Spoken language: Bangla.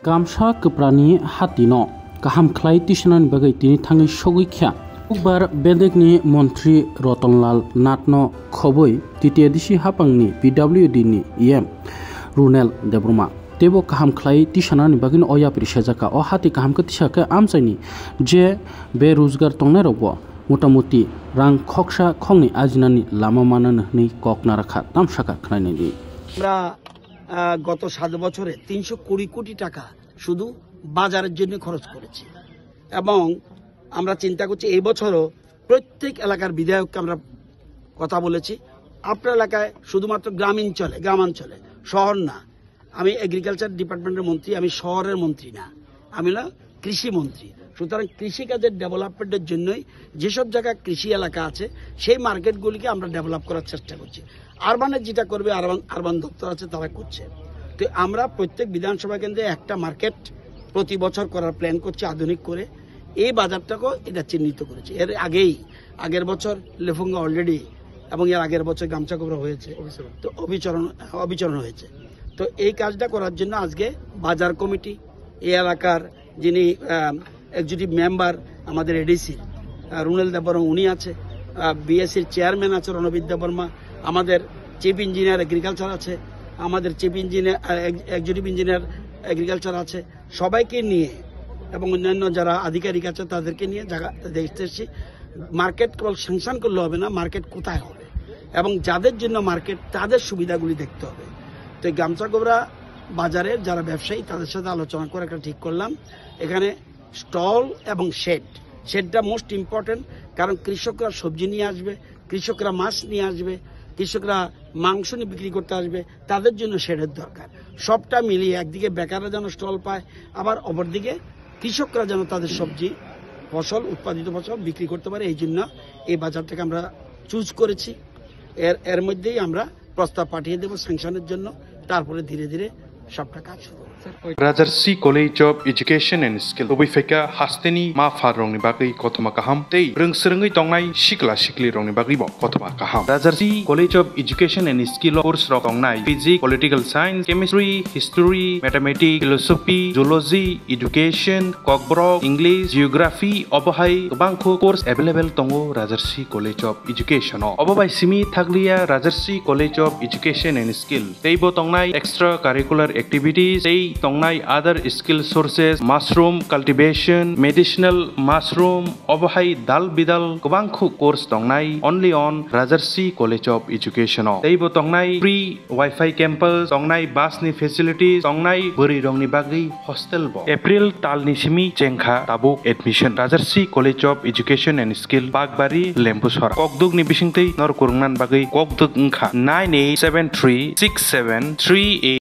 Kamsa keprani hatino kaham khlai tishanan bagai tini thangi sogikha ukbar bedekni mantri Rotonlal Natno khoboi titiya disi hapangni PWD ni EM Runel Debroma tebo kaham khlai tishanani bagin oya prisajaka o hati kaham ke tisaka amsaini je berozgar tongnai robo মোটামুটি রাং খকসা খংনি আজনানি লামা মানানো হনি ককনা রাখা তামসাকা খাইনি আমরা গত 7 বছরে 320 কোটি টাকা শুধু বাজারের জন্য খরচ করেছি এবং আমরা চিন্তা করছি এই বছরও প্রত্যেক এলাকার বিধায়ককে আমরা কথা বলেছি আপনার এলাকায় শুধুমাত্র গ্রামাঞ্চলে শহর না আমি এগ্রিকালচার ডিপার্টমেন্টের মন্ত্রী আমি শহরের মন্ত্রী না আমি হলাম কৃষি মন্ত্রী সুতরাং কৃষিকাজের ডেভেলপমেন্টের জন্যই যেসব জায়গায় কৃষি এলাকা আছে সেই মার্কেটগুলিকে আমরা ডেভেলপ করার চেষ্টা করছি আরবানের যেটা করবে আরবান দপ্তর আছে তারা করছে তো আমরা প্রত্যেক বিধানসভা কেন্দ্রে একটা মার্কেট প্রতি বছর করার প্ল্যান করছি আধুনিক করে এই বাজারটাকেও এটা চিহ্নিত করেছে এর আগের বছর লেফুঙ্গা অলরেডি এবং এর আগের বছর গামছাকোবরা হয়েছে তো অবিচরণ হয়েছে তো এই কাজটা করার জন্য আজকে বাজার কমিটি এই এলাকার যিনি এক্সিকিউটিভ মেম্বার আমাদের এডিসি রুনেল দেববর্মা উনি আছে বিএসসির চেয়ারম্যান আছে রণবীর দেববর্মা আমাদের চিফ ইঞ্জিনিয়ার এগ্রিকালচার আছে আমাদের chief engineer executive engineer agriculture আছে সবাইকে নিয়ে এবং অন্যান্য যারা আধিকারিক আছে তাদেরকে নিয়ে জায়গা দেখতে এসেছি মার্কেট কেবল স্যাংশন করলে হবে না মার্কেট কোথায় হবে এবং যাদের জন্য মার্কেট তাদের সুবিধাগুলি দেখতে হবে তো গামছাকোবরা বাজারের যারা ব্যবসায়ী তাদের সাথে আলোচনা করে একটা ঠিক করলাম এখানে স্টল এবং শেডটা মোস্ট ইম্পর্টেন্ট কারণ কৃষকরা সবজি নিয়ে আসবে কৃষকরা মাছ নিয়ে আসবে কৃষকরা মাংস নিয়ে বিক্রি করতে আসবে তাদের জন্য শেডের দরকার সবটা মিলিয়ে একদিকে বেকাররা যেন স্টল পায় আবার অপরদিকে কৃষকরা যেন তাদের সবজি উৎপাদিত ফসল বিক্রি করতে পারে এই জন্য এই বাজারটাকে আমরা চুজ করেছি এর মধ্যেই আমরা প্রস্তাব পাঠিয়ে দেব স্যাংশনের জন্য তারপরে ধীরে ধীরে সবটা কাজ শুরু Rajarsi College of Education and Skill Obifeka Hasteni Ma Farongni Bagi Kotoma Kaham Tei Rungsrengi Tongnai Sikli Rongni Bagi Bo Kotoma Kaham Rajarsi College of Education and Skill course Tongnai Physics, Political Science, Chemistry, History, Mathematics, Philosophy, Zoology, Education, Kokborok, English, Geography, Obahai Bangko course available Tongo Rajarsi College of Education Obabai Simi Thaglia Rajarsi College of Education and Skill Teibo Tongnai extra curricular activities Tongnai other skill sources mushroom cultivation medicinal mushroom obahai dal bidal kubangkhu course tongnai only on Rajarsi College of Education teibo tongnai free wifi campus tongnai bus ni facilities tongnai buri rongni bagi hostel bo April talni simi chengkha tabuk admission Rajarsi College of Education and Skill Bagbari Lempusora kokduk ni bisingtei nor kurungnan bagi kokduk ngkha 98736738